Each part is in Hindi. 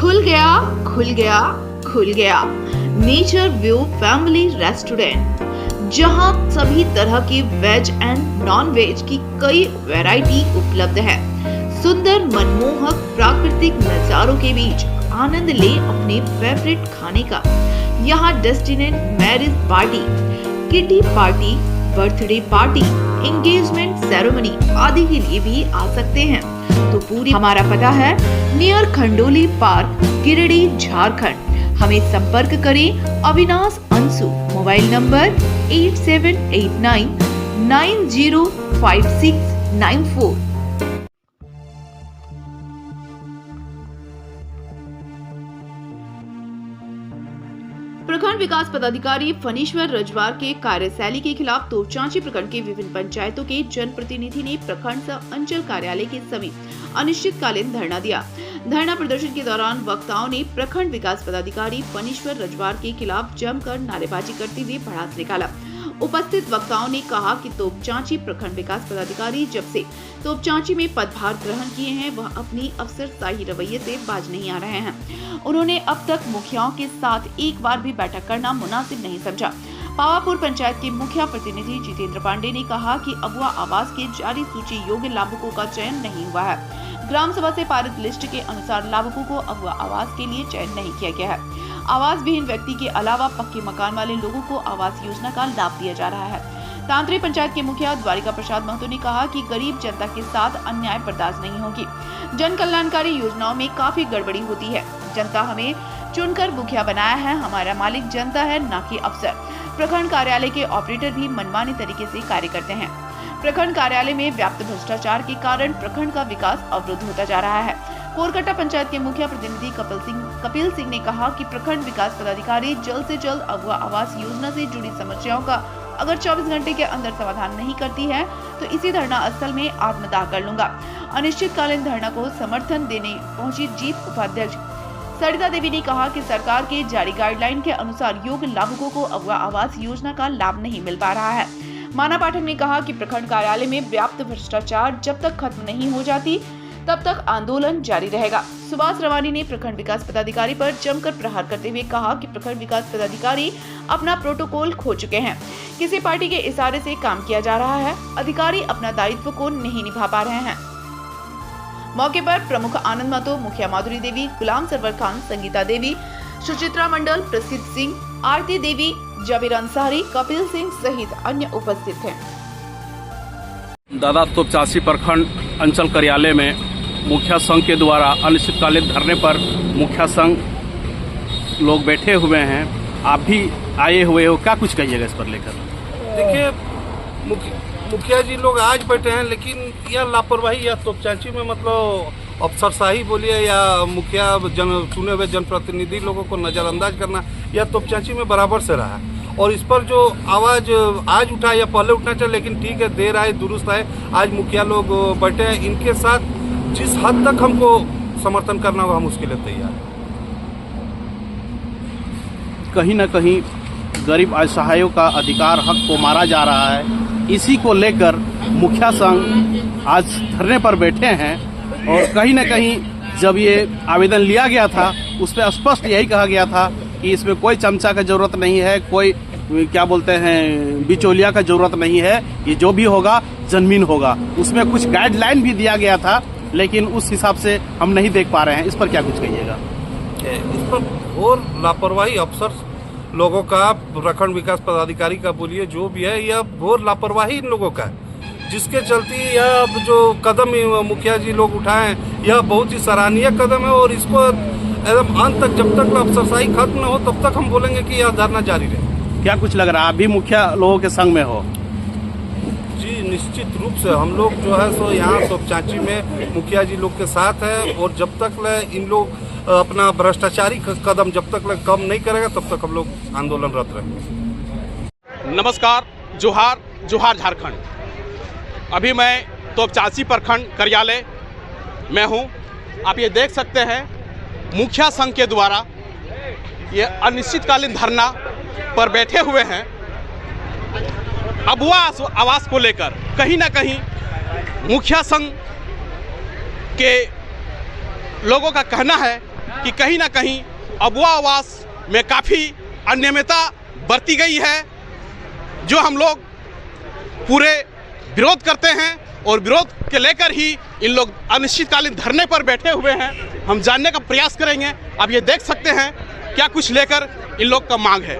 खुल गया नेचर व्यू फैमिली रेस्टोरेंट, जहां सभी तरह की वेज एंड नॉन वेज की कई वैरायटी उपलब्ध है। सुंदर मनमोहक प्राकृतिक नजारों के बीच आनंद ले अपने फेवरेट खाने का। यहाँ destination marriage party, kitty party, birthday party, engagement ceremony आदि के लिए भी आ सकते हैं। तो पूरी हमारा पता है नियर खंडोली पार्क, गिरिडीह, झारखंड। हमें संपर्क करें अविनाश अंशु, मोबाइल नंबर 8789 905694। प्रखंड विकास पदाधिकारी फणीश्वर रजवार के कार्यशैली के खिलाफ तोपचांची प्रखंड के विभिन्न पंचायतों के जनप्रतिनिधि ने प्रखंड सह अंचल कार्यालय के समीप अनिश्चितकालीन धरना दिया। धरना प्रदर्शन के दौरान वक्ताओं ने प्रखंड विकास पदाधिकारी फणीश्वर रजवार के खिलाफ जमकर नारेबाजी करते हुए भड़ास निकाला। उपस्थित वक्ताओं ने कहा कि तोपचांची प्रखंड विकास पदाधिकारी जब से तोपचांची में पदभार ग्रहण किए हैं, वह अपनी अफसरशाही रवैये से बाज नहीं आ रहे हैं। उन्होंने अब तक मुखियाओं के साथ एक बार भी बैठक करना मुनासिब नहीं समझा। पावापुर पंचायत के मुखिया प्रतिनिधि जितेंद्र पांडे ने कहा कि अगवा आवास के जारी सूची योग्य लाभुकों का चयन नहीं हुआ है। ग्राम सभा से पारित लिस्ट के अनुसार लाभुकों को अगवा आवास के लिए चयन नहीं किया गया है। आवास विहीन व्यक्ति के अलावा पक्के मकान वाले लोगों को आवास योजना का लाभ दिया जा रहा है। तांत्रिक पंचायत के मुखिया द्वारिका प्रसाद महतो ने कहा कि गरीब जनता के साथ अन्याय बर्दाश्त नहीं होगी। जन कल्याणकारी योजनाओं में काफी गड़बड़ी होती है। जनता हमें चुनकर मुखिया बनाया है, हमारा मालिक जनता है, न कि अफसर। प्रखंड कार्यालय के ऑपरेटर भी मनमानी तरीके से कार्य करते हैं। प्रखंड कार्यालय में व्याप्त भ्रष्टाचार के कारण प्रखंड का विकास अवरुद्ध होता जा रहा है। कोरकट्टा पंचायत के मुखिया प्रतिनिधि कपिल सिंह ने कहा कि प्रखंड विकास पदाधिकारी जल्द से जल्द अगवा आवास योजना से जुड़ी समस्याओं का अगर 24 घंटे के अंदर समाधान नहीं करती है तो इसी धरना स्थल में आत्मदाह कर लूंगा। अनिश्चितकालीन धरना को समर्थन देने पहुंची जीत उपाध्यक्ष सरिता देवी ने कहा कि सरकार के जारी गाइडलाइन के अनुसार योग्य लाभुकों को अगवा आवास योजना का लाभ नहीं मिल पा रहा है। माना पाठक ने कहा कि प्रखंड कार्यालय में व्याप्त भ्रष्टाचार जब तक खत्म नहीं हो जाती तब तक आंदोलन जारी रहेगा। सुभाष रवानी ने प्रखंड विकास पदाधिकारी पर जमकर प्रहार करते हुए कहा कि प्रखंड विकास पदाधिकारी अपना प्रोटोकॉल खो चुके हैं। किसी पार्टी के इशारे से काम किया जा रहा है। अधिकारी अपना दायित्व को नहीं निभा पा रहे हैं। मौके पर प्रमुख आनंद महतो, मुखिया माधुरी देवी, गुलाम सरवर खान, संगीता देवी, सुचित्रा मंडल, प्रसिद्ध सिंह, आरती देवी, जबीर अंसारी, कपिल सिंह सहित अन्य उपस्थित थे। दादा तोपचांची प्रखंड अंचल कार्यालय में मुखिया संघ के द्वारा अनिश्चितकालीन धरने पर मुखिया संघ लोग बैठे हुए हैं। आप भी आए हुए हो, क्या कुछ कहिएगा इस पर लेकर? देखिए, मुखिया जी लोग आज बैठे हैं, लेकिन यह लापरवाही या तोपचांची में मतलब अफसरशाही बोलिए या मुखिया चुने हुए जनप्रतिनिधि लोगों को नज़रअंदाज करना, यह तोपचांची में बराबर से रहा। और इस पर जो आवाज़ आज उठा या पहले उठना चाहिए, लेकिन ठीक है, देर आए दुरुस्त आए। आज मुखिया लोग बैठे हैं, इनके साथ जिस हद तक हमको समर्थन करना होगा हम उसके लिए तैयार हैं। कहीं न कहीं गरीब असहायों का अधिकार हक को मारा जा रहा है। इसी को लेकर मुखिया संघ आज धरने पर बैठे हैं। और कहीं न कहीं जब ये आवेदन लिया गया था उस पर स्पष्ट यही कहा गया था कि इसमें कोई चमचा का जरूरत नहीं है, कोई क्या बोलते हैं बिचौलिया का जरूरत नहीं है, ये जो भी होगा जमीन होगा। उसमें कुछ गाइडलाइन भी दिया गया था, लेकिन उस हिसाब से हम नहीं देख पा रहे हैं। इस पर क्या कुछ कहिएगा? इस पर और लापरवाही अफसर लोगों का, प्रखंड विकास पदाधिकारी का बोलिए, जो भी है, यह घोर लापरवाही इन लोगों का है, जिसके चलते यह जो कदम मुखिया जी लोग उठाए यह बहुत ही सराहनीय कदम है। और इसको एकदम अंत तक, जब तक अफसरशाही खत्म न हो तब तक हम बोलेंगे कि यह धरना जारी रहे। क्या कुछ लग रहा है, आप भी मुखिया लोगों के संग में हो? जी, निश्चित रूप से हम लोग जो है सो यहाँ तोपचांची में मुखिया जी लोग के साथ है। और जब तक इन लोग अपना भ्रष्टाचारी कदम जब तक कम नहीं करेगा तब तक हम लोग आंदोलनरत रहेंगे। नमस्कार, जोहार जोहार झारखंड। अभी मैं तोपचांची प्रखंड कार्यालय में हूँ। आप ये देख सकते हैं मुखिया संघ के द्वारा ये अनिश्चितकालीन धरना पर बैठे हुए हैं। अगवा आवास को लेकर कहीं ना कहीं मुखिया संघ के लोगों का कहना है कि कहीं ना कहीं अबुआ आवास में काफ़ी अनियमितता बरती गई है, जो हम लोग पूरे विरोध करते हैं और विरोध के लेकर ही इन लोग अनिश्चितकालीन धरने पर बैठे हुए हैं। हम जानने का प्रयास करेंगे। अब ये देख सकते हैं क्या कुछ लेकर इन लोग का मांग है।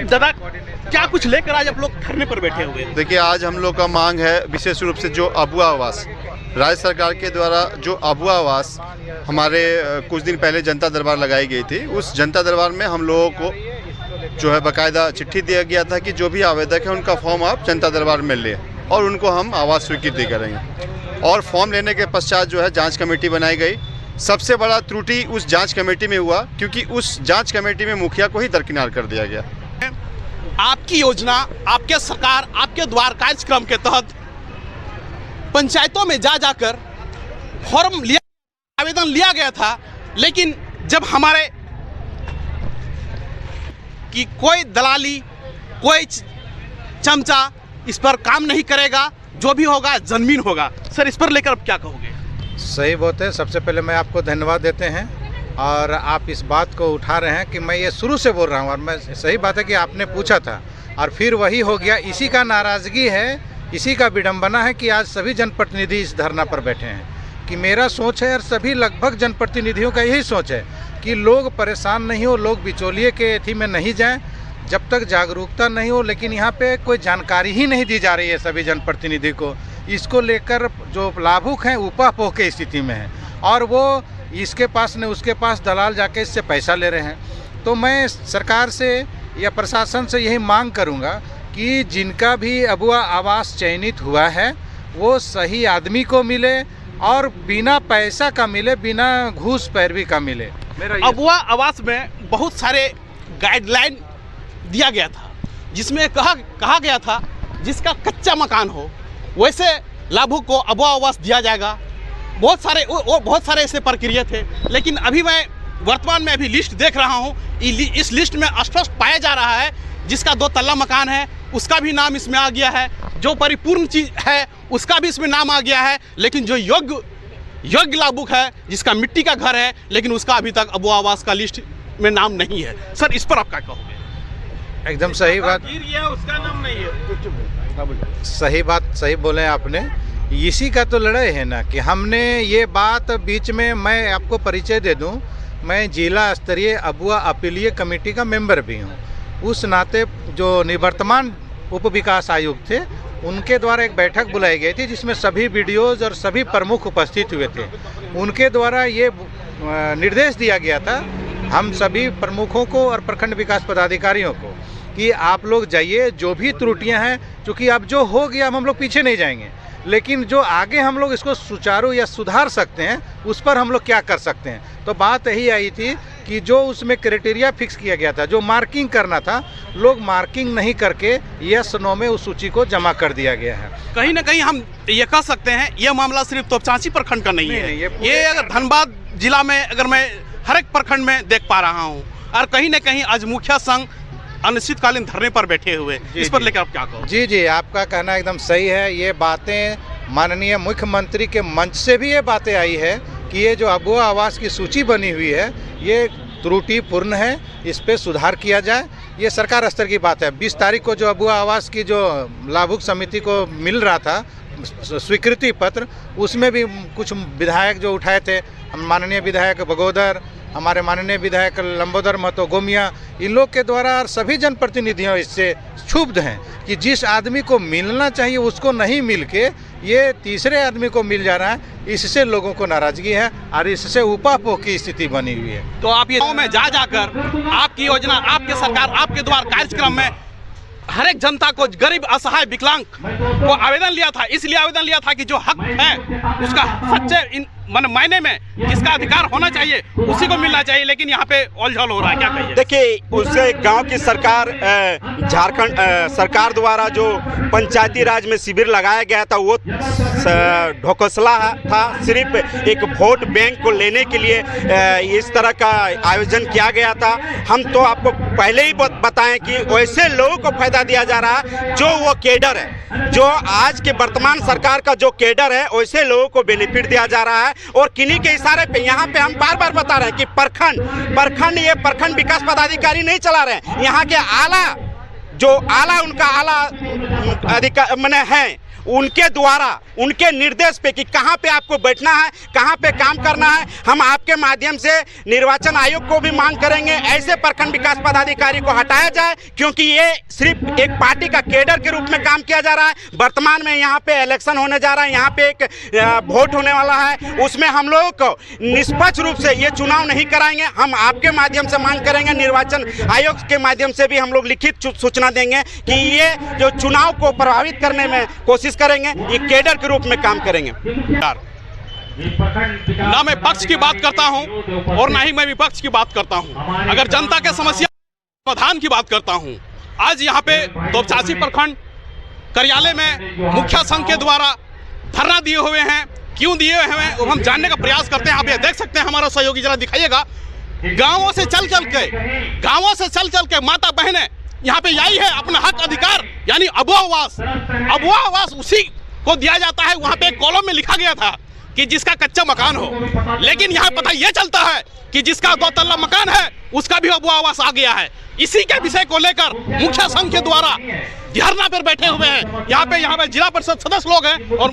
दादा, क्या कुछ लेकर आज आप लोग धरने पर बैठे हुए हैं? देखिए, आज हम लोग का मांग है विशेष रूप से जो अबुआ आवास, राज्य सरकार के द्वारा जो अबुआ आवास हमारे कुछ दिन पहले जनता दरबार लगाई गई थी, उस जनता दरबार में हम लोगों को जो है बाकायदा चिट्ठी दिया गया था कि जो भी आवेदक है उनका फॉर्म आप जनता दरबार में लें और उनको हम आवास स्वीकृति करेंगे। और फॉर्म लेने के पश्चात जो है जांच कमेटी बनाई गई। सबसे बड़ा त्रुटि उस जांच कमेटी में हुआ, क्योंकि उस जांच कमेटी में मुखिया को ही दरकिनार कर दिया गया। आपकी योजना, आपके सरकार, आपके द्वार कार्यक्रम के तहत पंचायतों में जा जाकर फॉर्म लिया, आवेदन लिया गया था, लेकिन जब हमारे कि कोई दलाली, कोई चमचा इस पर काम नहीं करेगा, जो भी होगा जमीन होगा। सर, इस पर लेकर अब क्या कहोगे? सही बात है। सबसे पहले मैं आपको धन्यवाद देते हैं और आप इस बात को उठा रहे हैं कि मैं ये शुरू से बोल रहा हूँ, और मैं सही बात है कि आपने पूछा था और फिर वही हो गया। इसी का नाराज़गी है, इसी का विडंबना है कि आज सभी जनप्रतिनिधि इस धरना पर बैठे हैं। कि मेरा सोच है और सभी लगभग जनप्रतिनिधियों का यही सोच है कि लोग परेशान नहीं हो, लोग बिचौलिए के एथी में नहीं जाएं जब तक जागरूकता नहीं हो। लेकिन यहाँ पे कोई जानकारी ही नहीं दी जा रही है सभी जनप्रतिनिधि को। इसको लेकर जो लाभुक हैं ऊपापोह की स्थिति में हैं और वो इसके पास न उसके पास दलाल जाके इससे पैसा ले रहे हैं। तो मैं सरकार से या प्रशासन से यही मांग करूँगा कि जिनका भी अबुआ आवास चयनित हुआ है वो सही आदमी को मिले और बिना पैसा का मिले, बिना घूस पैरवी का मिले। मेरा अबुआ आवास में बहुत सारे गाइडलाइन दिया गया था, जिसमें कहा गया था जिसका कच्चा मकान हो वैसे लाभुक को अबुआ आवास दिया जाएगा। बहुत सारे ऐसे प्रक्रिया थे, लेकिन अभी मैं वर्तमान में अभी लिस्ट देख रहा हूँ। इस लिस्ट में स्पष्ट पाया जा रहा है जिसका 2 तल्ला मकान है उसका भी नाम इसमें आ गया है, जो परिपूर्ण चीज है उसका भी इसमें नाम आ गया है, लेकिन जो योग्य लाभुक है जिसका मिट्टी का घर है, लेकिन उसका अभी तक अबुआ आवास का लिस्ट में नाम नहीं है। सर, इस पर आप क्या कहोगे? एकदम सही बात, उसका नाम नहीं है। सही बात, सही बोले आपने। इसी का तो लड़ाई है ना कि हमने ये बात बीच में, मैं आपको परिचय दे दूं, मैं जिला स्तरीय अबुआ अपीलीय कमेटी का मेंबर भी हूं। उस नाते जो निवर्तमान उप विकास आयुक्त थे उनके द्वारा एक बैठक बुलाई गई थी जिसमें सभी बीडीओज और सभी प्रमुख उपस्थित हुए थे। उनके द्वारा ये निर्देश दिया गया था हम सभी प्रमुखों को और प्रखंड विकास पदाधिकारियों को कि आप लोग जाइए, जो भी त्रुटियां हैं, क्योंकि अब जो हो गया हम लोग पीछे नहीं जाएंगे, लेकिन जो आगे हम लोग इसको सुचारू या सुधार सकते हैं उस पर हम लोग क्या कर सकते हैं। तो बात यही आई थी कि जो उसमें क्राइटेरिया फिक्स किया गया था, जो मार्किंग करना था, लोग मार्किंग नहीं करके यस नो में उस सूची को जमा कर दिया गया है। कहीं ना कहीं हम ये कह सकते हैं ये मामला सिर्फ तोपचांची प्रखंड का नहीं है। ये अगर धनबाद जिला में अगर मैं हर एक प्रखंड में देख पा रहा हूँ, और कहीं ना कहीं आज मुखिया संघ अनिश्चितकालीन धरने पर बैठे हुए, इस पर लेकर आप क्या कहो? जी, आपका कहना एकदम सही है। ये बातें माननीय मुख्यमंत्री के मंच से भी ये बातें आई है कि ये जो अबुआ आवास की सूची बनी हुई है ये त्रुटिपूर्ण है, इस पे सुधार किया जाए। ये सरकार स्तर की बात है। 20 तारीख को जो अबुआ आवास की जो लाभुक समिति को मिल रहा था स्वीकृति पत्र, उसमें भी कुछ विधायक जो उठाए थे, माननीय विधायक बगोदर, हमारे माननीय विधायक लंबोदर महतो गोमिया, इन लोग के द्वारा सभी जनप्रतिनिधियों इससे क्षुब्ध हैं कि जिस आदमी को मिलना चाहिए उसको नहीं मिल के ये तीसरे आदमी को मिल जा रहा है। इससे लोगों को नाराजगी है और इससे उपापोह की स्थिति बनी हुई है। तो आप ये गाँव में जा जाकर आपकी योजना, आपके सरकार, आपके द्वार कार्यक्रम में हर एक जनता को, गरीब, असहाय, विकलांग को आवेदन लिया था, इसलिए आवेदन लिया था कि जो हक है उसका सच्चे मायने में जिसका अधिकार होना चाहिए उसी को मिलना चाहिए, लेकिन यहाँ पे ओलझोल हो रहा है। क्या कहिए? देखिए, उस गांव की सरकार, झारखंड सरकार द्वारा जो पंचायती राज में शिविर लगाया गया था वो ढोकसला था। सिर्फ एक वोट बैंक को लेने के लिए इस तरह का आयोजन किया गया था। हम तो आपको पहले ही बताएं कि वैसे लोगों को फायदा दिया जा रहा है जो वो केडर है, जो आज के वर्तमान सरकार का जो केडर है वैसे लोगों को बेनिफिट दिया जा रहा है। और किन्हीं के इशारे पे यहाँ पे हम बार बार बता रहे हैं कि प्रखंड ये प्रखंड विकास पदाधिकारी नहीं चला रहे हैं, यहाँ के आला उनका आला अधिकार मैंने है, उनके द्वारा उनके निर्देश पे कि कहाँ पे आपको बैठना है, कहाँ पे काम करना है। हम आपके माध्यम से निर्वाचन आयोग को भी मांग करेंगे ऐसे प्रखंड विकास पदाधिकारी को हटाया जाए, क्योंकि ये सिर्फ एक पार्टी का केडर के रूप में काम किया जा रहा है। वर्तमान में यहाँ पे इलेक्शन होने जा रहा है, यहाँ पे एक वोट होने वाला है, उसमें हम लोगों को निष्पक्ष रूप से ये चुनाव नहीं कराएंगे। हम आपके माध्यम से मांग करेंगे, निर्वाचन आयोग के माध्यम से भी हम लोग लिखित सूचना देंगे कि ये जो चुनाव को प्रभावित करने में कोशिश करेंगे, ये केडर के रूप में काम करेंगे। ना मैं पक्ष की बात करता हूं और ना ही मैं विपक्ष की बात करता हूं। अगर जनता के समस्या समाधान की बात करता हूं, आज यहाँ पे तोपचांची प्रखंड कार्यालय में मुखिया संघ के द्वारा धरना दिए हुए हैं। क्यों दिए हुए हैं वो हम जानने का प्रयास करते हैं। आप ये देख सकते हैं, हमारा सहयोगी जरा दिखाइएगा, गांवों से चल चल के माता बहनें यहाँ पे आई है अपना हक अधिकार यानी अबुआ आवास उसी को दिया जाता है। वहाँ पे एक कॉलम में लिखा गया था कि जिसका कच्चा मकान हो, लेकिन यहाँ पता ये चलता है कि जिसका 2 तल्ला मकान है उसका भी अबुआ आवास आ गया है। इसी के विषय को लेकर मुखिया संघ के द्वारा धरना पर बैठे हुए हैं। यहाँ पे जिला परिषद सदस्य लोग हैं और